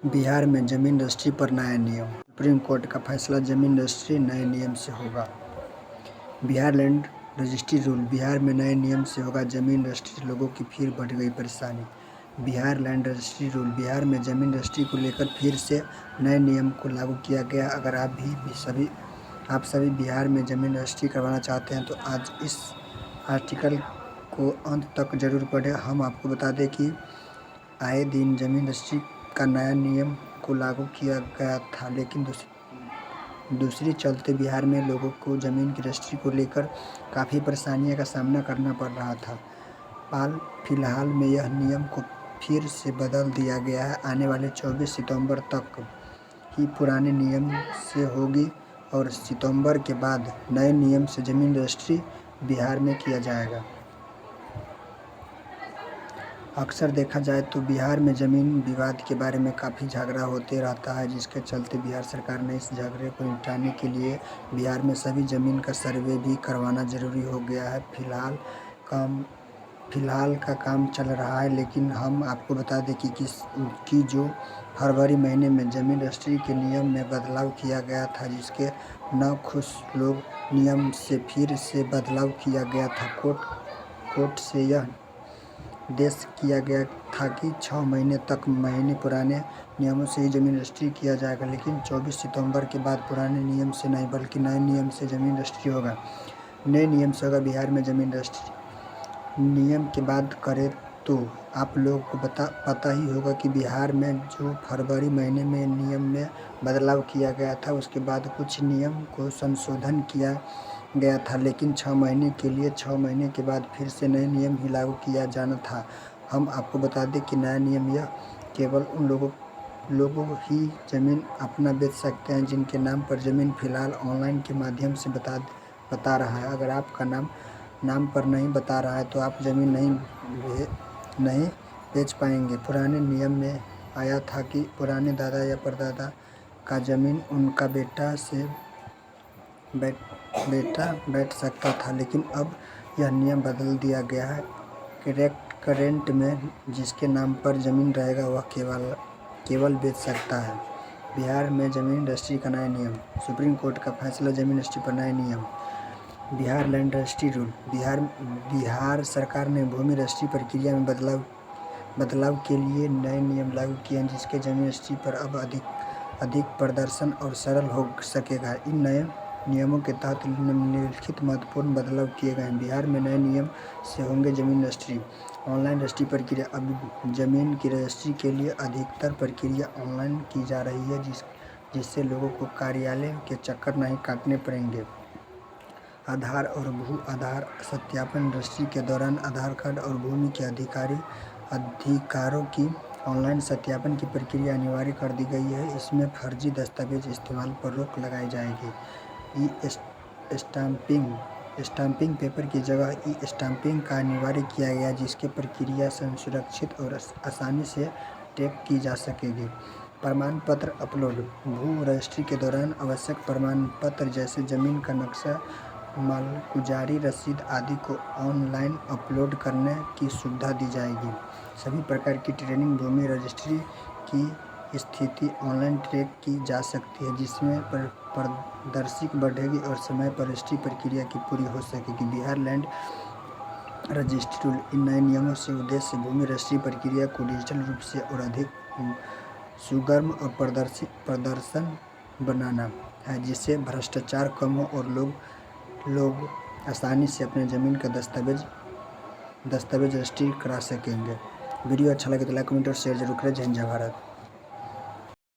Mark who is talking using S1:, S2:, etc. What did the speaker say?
S1: बिहार में जमीन रजिस्ट्री पर नया नियम। सुप्रीम कोर्ट का फैसला, जमीन रजिस्ट्री नए नियम से होगा। Bihar land registry rule. Bihar में नए नियम से होगा जमीन रजिस्ट्री, लोगों की फिर बढ़ गई परेशानी। Bihar land registry rule. Bihar में जमीन रजिस्ट्री को लेकर फिर से नए नियम को लागू किया गया। अगर आप सभी बिहार में जमीन रजिस्ट्री करवाना चाहते हैं तो आज इस आर्टिकल को अंत तक जरूर पढ़ें। हम आपको बता दें कि आए दिन जमीन रजिस्ट्री का नया नियम को लागू किया गया था, लेकिन दूसरी चलते बिहार में लोगों को ज़मीन की रजिस्ट्री को लेकर काफ़ी परेशानियों का सामना करना पड़ रहा था। फिलहाल में यह नियम को फिर से बदल दिया गया है। आने वाले 24 सितंबर तक ही पुराने नियम से होगी और सितंबर के बाद नए नियम से ज़मीन रजिस्ट्री बिहार में किया जाएगा। अक्सर देखा जाए तो बिहार में ज़मीन विवाद के बारे में काफ़ी झगड़ा होते रहता है, जिसके चलते बिहार सरकार ने इस झगड़े को निपटाने के लिए बिहार में सभी ज़मीन का सर्वे भी करवाना ज़रूरी हो गया है। फिलहाल का काम चल रहा है, लेकिन हम आपको बता दें कि जो फरवरी महीने में ज़मीन रजिस्ट्री के नियम में बदलाव किया गया था, जिसके नाखुश लोग नियम से फिर से बदलाव किया गया था। कोर्ट से यह आदेश किया गया था कि 6 महीने तक पुराने नियमों से ही ज़मीन रजिस्ट्री किया जाएगा, लेकिन 24 सितंबर के बाद पुराने नियम से नहीं बल्कि नए नियम से ज़मीन रजिस्ट्री होगा। नए नियम से होगा बिहार में ज़मीन रजिस्ट्री। नियम की बात करें तो आप लोगों को पता ही होगा कि बिहार में जो फरवरी महीने में नियम में बदलाव किया गया था, उसके बाद कुछ नियम को संशोधन किया गया था, लेकिन 6 महीने के लिए 6 महीने के बाद फिर से नए नियम ही लागू किया जाना था। हम आपको बता दें कि नया नियम यह केवल उन लोगों ही ज़मीन अपना बेच सकते हैं जिनके नाम पर ज़मीन फ़िलहाल ऑनलाइन के माध्यम से बता रहा है। अगर आपका नाम पर नहीं बता रहा है तो आप ज़मीन नहीं बेच पाएंगे। पुराने नियम में आया था कि पुराने दादा या परदादा का ज़मीन उनका बेटा बैठ सकता था, लेकिन अब यह नियम बदल दिया गया है। करेंट में जिसके नाम पर ज़मीन रहेगा वह केवल बेच सकता है। बिहार में ज़मीन रजिस्ट्री का नया नियम। सुप्रीम कोर्ट का फैसला, ज़मीन रजिस्ट्री पर नए नियम। Bihar land registry rule. Bihar सरकार ने भूमि रजिस्ट्री प्रक्रिया में बदलाव के लिए नए नियम लागू किए हैं, जिसके ज़मीन रजिस्ट्री पर अब अधिक पारदर्शन और सरल हो सकेगा। इन नए नियमों के तहत निम्नलिखित महत्वपूर्ण बदलाव किए गए हैं। बिहार में नए नियम से होंगे ज़मीन रजिस्ट्री। ऑनलाइन रजिस्ट्री प्रक्रिया। अब ज़मीन की रजिस्ट्री के लिए अधिकतर प्रक्रिया ऑनलाइन की जा रही है, जिससे लोगों को कार्यालय के चक्कर नहीं काटने पड़ेंगे। आधार और भू आधार सत्यापन। रजिस्ट्री के दौरान आधार कार्ड और भूमि के अधिकारों की ऑनलाइन सत्यापन की प्रक्रिया अनिवार्य कर दी गई है। इसमें फर्जी दस्तावेज इस्तेमाल पर रोक लगाई जाएगी। स्टाम्पिंग पेपर की जगह स्टाम्पिंग का अनिवार्य किया गया, जिसकी प्रक्रिया सुरक्षित और आसानी से ट्रैक की जा सकेगी। प्रमाण पत्र अपलोड। भू रजिस्ट्री के दौरान आवश्यक प्रमाण पत्र जैसे ज़मीन का नक्शा, मालगुजारी रसीद आदि को ऑनलाइन अपलोड करने की सुविधा दी जाएगी। सभी प्रकार की ट्रेनिंग भूमि रजिस्ट्री की स्थिति ऑनलाइन ट्रैक की जा सकती है, जिसमें पारदर्शिता बढ़ेगी और समय पर रजिस्ट्री प्रक्रिया की पूरी हो सकेगी। Bihar land registry rule. इन नए नियमों से उद्देश्य भूमि रजिस्ट्री प्रक्रिया को डिजिटल रूप से और अधिक सुगम और पारदर्शी बनाना है, जिससे भ्रष्टाचार कम हो और लोग आसानी से अपने ज़मीन का दस्तावेज रजिस्ट्री करा सकेंगे। वीडियो अच्छा लगे तो लाइक, कमेंट और शेयर जरूर करें। जय हिंद, जय भारत।